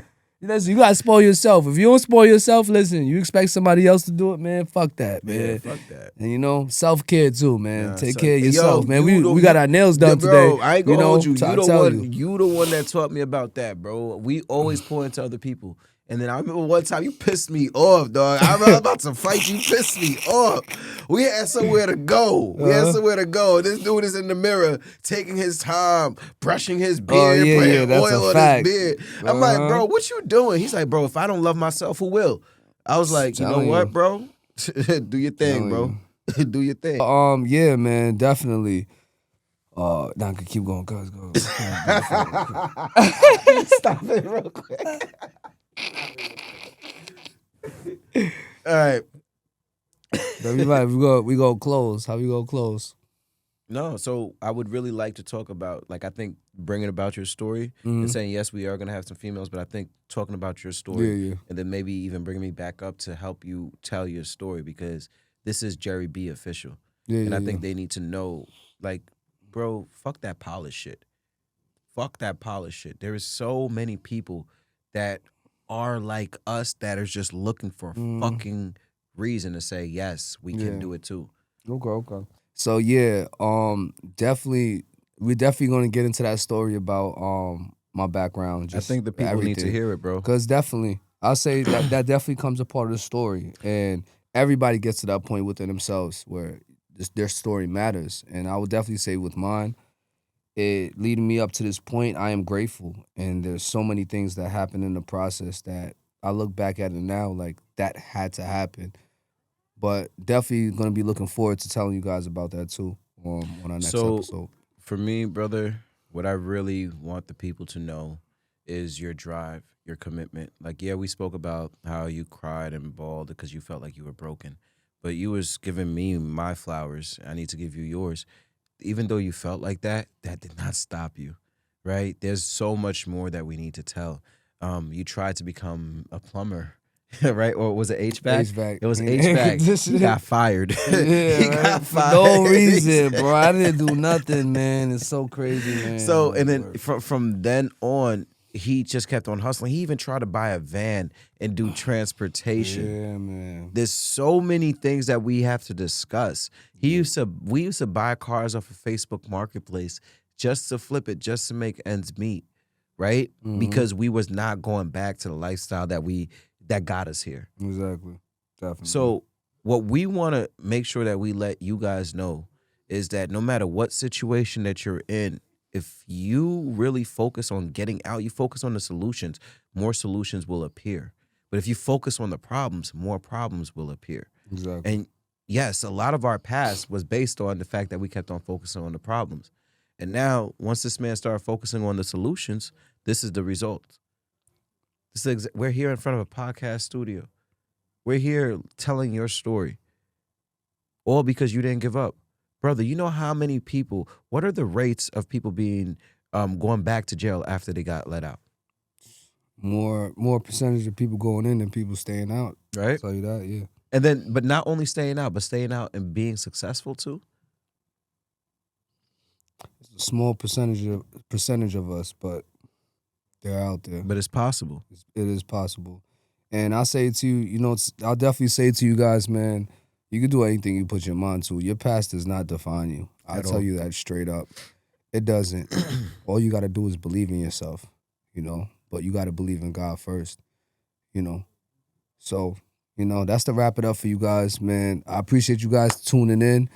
Listen, you gotta spoil yourself. If you don't spoil yourself, listen, you expect somebody else to do it, man. Fuck that, man. Yeah, fuck that. And self-care too, man. Nah, Take son. care of yourself, Yo, man. you We got our nails done bro, today. I ain't gonna hold you. You you. the one that taught me about that, bro. We always point to other people. And then I remember one time you pissed me off, dog. I was about to fight you, pissed me off. We had somewhere to go. This dude is in the mirror, taking his time, brushing his beard, putting oil on his beard. I'm like, bro, what you doing? He's like, bro, if I don't love myself, who will? I was like, you know what, bro? Do your thing, bro. Do your thing. Yeah, man, definitely. Now I can keep going, cuz. Go. Stop it real quick. All right. We go close. How we go close? No, so I would really like to talk about, like, I think bringing about your story and saying, yes, we are going to have some females, but I think talking about your story and then maybe even bringing me back up to help you tell your story, because this is Jerry B official. I think they need to know, like, bro, fuck that polished shit. Fuck that polished shit. There is so many people that are like us that are just looking for a fucking reason to say, yes, we can do it too. Okay. So definitely, we're definitely gonna get into that story about my background. I think the people need to hear it, bro. Because definitely, I'll say that definitely comes a part of the story, and everybody gets to that point within themselves where their story matters. And I would definitely say with mine, it leading me up to this point, I am grateful. And there's so many things that happened in the process that I look back at it now like that had to happen. But definitely going to be looking forward to telling you guys about that too on our next episode. For me, brother, what I really want the people to know is your drive, your commitment. Like, yeah, we spoke about how you cried and bawled because you felt like you were broken. But you was giving me my flowers. I need to give you yours. Even though you felt like that, that did not stop you, right? There's so much more that we need to tell. You tried to become a plumber, right? Or was it HVAC? HVAC. It was HVAC. He got fired. Yeah, he got fired. No reason, bro. I didn't do nothing, man. It's so crazy, man. So, and then from then on, he just kept on hustling. He even tried to buy a van and do transportation. Yeah, man. There's so many things that we have to discuss. We used to buy cars off of Facebook Marketplace just to flip it, just to make ends meet, right? Because we was not going back to the lifestyle that got us here. Exactly. Definitely. So what we want to make sure that we let you guys know is that no matter what situation that you're in, if you really focus on getting out, you focus on the solutions, more solutions will appear. But if you focus on the problems, more problems will appear. Exactly. And yes, a lot of our past was based on the fact that we kept on focusing on the problems. And now, once this man started focusing on the solutions, this is the result. We're here in front of a podcast studio. We're here telling your story. All because you didn't give up. Brother, you know how many people, what are the rates of people being going back to jail after they got let out? More percentage of people going in than people staying out. Right? I'll tell you that, yeah. And then, but not only staying out, but staying out and being successful too. It's a small percentage of us, but they're out there. But it's possible. It is possible. And I'll say to you, I'll definitely say to you guys, man, you can do anything you put your mind to. Your past does not define you. I'll tell you that straight up. It doesn't. All you got to do is believe in yourself, but you got to believe in God first, So, that's to wrap it up for you guys, man. I appreciate you guys tuning in.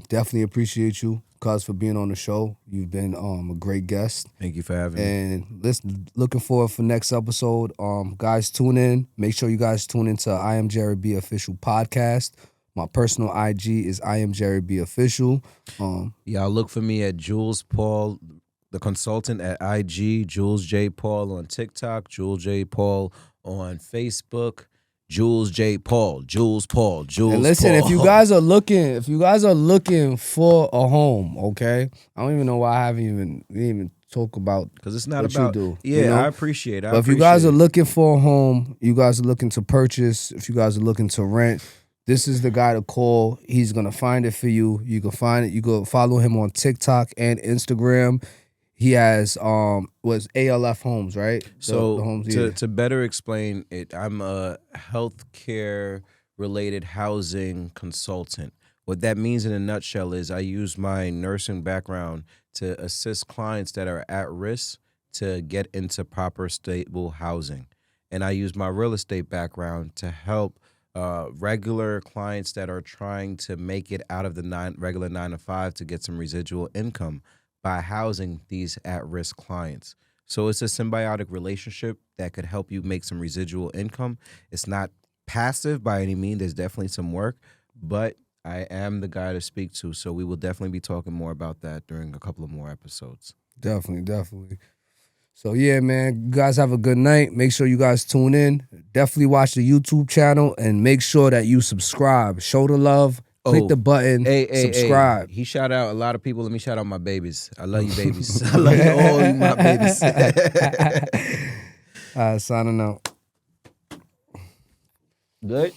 Definitely appreciate you, cuz, for being on the show. You've been a great guest. Thank you for having me. And looking forward for next episode. Guys, tune in. Make sure you guys tune into IAMJERRYBOFFICIal Podcast. My personal IG is IAMJERRYBOFFICIal. Y'all look for me at Jules Paul, the consultant at IG, Jules J. Paul on TikTok, Jules J. Paul on Facebook. Jules J. Paul, Jules Paul. And listen, Paul. if you guys are looking for a home, okay? I don't even know why we didn't even talk about, because it's not what about you do. Yeah, I appreciate it. But if you guys are looking for a home, you guys are looking to purchase, if you guys are looking to rent, this is the guy to call. He's gonna find it for you. You can find it. You go follow him on TikTok and Instagram. he has was ALF Homes, right? So the homes, to better explain it, I'm a healthcare related housing consultant. What that means in a nutshell is I use my nursing background to assist clients that are at risk to get into proper stable housing. And I use my real estate background to help regular clients that are trying to make it out of the regular 9 to 5 to get some residual income by housing these at-risk clients. So it's a symbiotic relationship that could help you make some residual income. It's not passive by any means. There's definitely some work, but I am the guy to speak to. So we will definitely be talking more about that during a couple of more episodes. Definitely. So yeah, man, you guys have a good night. Make sure you guys tune in. Definitely watch the YouTube channel and make sure that you subscribe. Show the love. Click the button. Subscribe. He shout out a lot of people. Let me shout out my babies. I love you, babies. I love you all, you my babies. Signing out. Good.